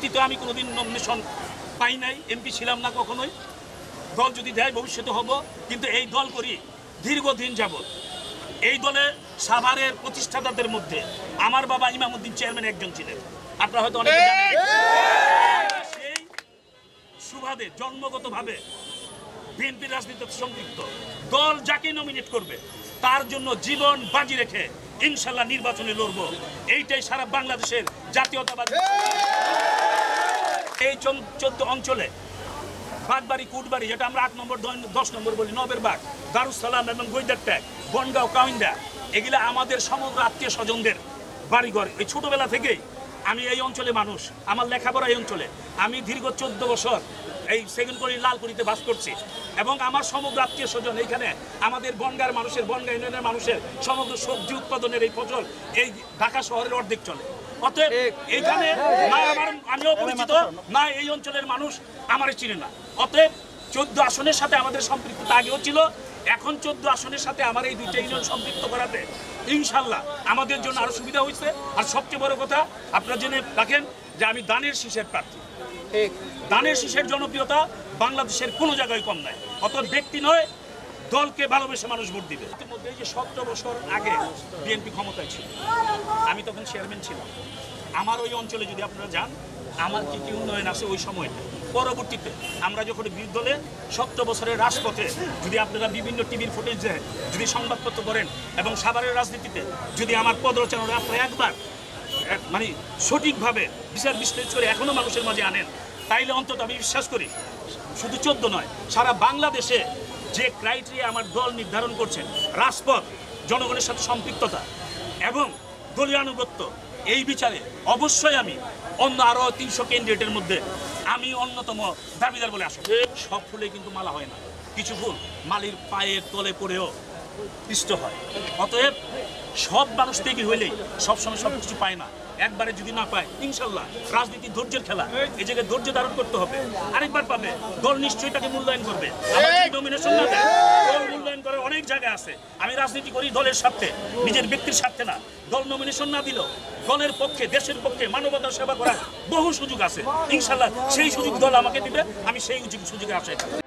অতীতে আমি কোনোদিন নমিনেশন পাই নাই, এমপি ছিলাম না কখনোই। দল যদি দেয় ভবিষ্যতে হব, কিন্তু এই দল করি দীর্ঘদিন যাবৎ। এই দলে সাভারের প্রতিষ্ঠাতাদের মধ্যে আমার বাবা ইমামউদ্দিন চেয়ারম্যান একজন ছিলেন, আপনারা হয়তো অনেকে জানেন। সেই সুবাদে জন্মগতভাবে বিএনপির রাজনীতিতে সম্পৃক্ত। দল যাকে নমিনেট করবে তার জন্য জীবন বাজি রেখে ইনশাল্লাহ নির্বাচনে লড়ব। এইটাই সারা বাংলাদেশের জাতীয়তাবাদী। এই 14 অঞ্চলে বাগবাড়ি, কুটবাড়ি, যেটা আমরা 8 নম্বর 10 নম্বর বলি, নবের বাগ, দারুসালাম এবং গৈদার ট্যাগ, বনগাঁও, কাউন্ডা, এগুলা আমাদের সমগ্র আত্মীয় স্বজনদের বাড়িঘর। এই ছোটবেলা থেকেই আমি এই অঞ্চলে মানুষ, আমার লেখাপড়া এই অঞ্চলে। আমি দীর্ঘ 14 বছর এই সেকেন্ডকড়ি লালকুড়িতে বাস করছি এবং আমার সমগ্র আত্মীয় স্বজন এইখানে। আমাদের বনগাঁর মানুষের, বনগাঁ ইউনিয়নের মানুষের সমগ্র সবজি উৎপাদনের এই ফসল এই ঢাকা শহরের অর্ধেক চলে। অতএব এইখানে না আমিও পরিচিত, না এই অঞ্চলের মানুষ আমার চিনে না। অতএব 14 আসনের সাথে আমাদের সম্পৃক্ততা আগেও ছিল, এখন 14 আসনের সাথে আমার এই 2টা ইউনিয়ন সম্পৃক্ত করাতে ইনশাল্লাহ আমাদের জন্য আরো সুবিধা হয়েছে। আর সবচেয়ে বড় কথা আপনারা জেনে রাখেন যে আমি দানের শীষের প্রার্থী। দানের শীষের জনপ্রিয়তা বাংলাদেশের কোনো জায়গায় কম নাই। অত ব্যক্তি নয়, দলকে ভালোবেসে মানুষ ভোট দিবে। ইতিমধ্যে যে 17 বছর আগে বিএনপি ক্ষমতায় ছিল, আমি তখন চেয়ারম্যান ছিলাম। আমার ওই অঞ্চলে যদি আপনারা যান, আমার কি কি উন্নয়ন আছে ওই সময়টা। পরবর্তীতে আমরা যখন বিরোধী দলে 17 বছরের রাজপথে, যদি আপনারা বিভিন্ন টিভির ফুটেজ দেন, যদি সংবাদপত্র করেন এবং সাভারের রাজনীতিতে যদি আমার পদরচনা আপনারা একবার মানে সঠিকভাবে বিচার বিশ্লেষণ করে এখনো মানুষের মাঝে আনেন, তাইলে অন্তত আমি বিশ্বাস করি শুধু 14 নয়, সারা বাংলাদেশে যে ক্রাইটেরিয়া আমার দল নির্ধারণ করছেন, রাজপথ, জনগণের সাথে সম্পৃক্ততা এবং দলীয় আনুগত্য, এই বিচারে অবশ্যই আমি অন্য আরো 300 ক্যান্ডিডেটের মধ্যে আমি অন্যতম দাবিদার বলে আসি। সব ফুলে কিন্তু মালা হয় না, কিছু ফুল মালির পায়ের তলে পড়েও পিষ্ট হয়। অতএব সব মানুষ থেকে হইলেই সবসময় সব কিছু পায় না। একবারে যদি না পায়, ইনশাল্লাহ রাজনীতি ধৈর্যের খেলা, এই জায়গায় ধৈর্য ধারণ করতে হবে। আরেকবার পাবে, দল নিশ্চয়ই তাকে মূল্যায়ন করবে। নমিনেশন না দেয়, দল মূল্যায়ন করার অনেক জায়গা আছে। আমি রাজনীতি করি দলের স্বার্থে, নিজের ব্যক্তির স্বার্থে না। দল নমিনেশন না দিল, দলের পক্ষে, দেশের পক্ষে, মানবতার সেবা করার বহু সুযোগ আছে। ইনশাল্লাহ সেই সুযোগ দল আমাকে দিবে, আমি সেই সুযোগে আশায় থাকবো।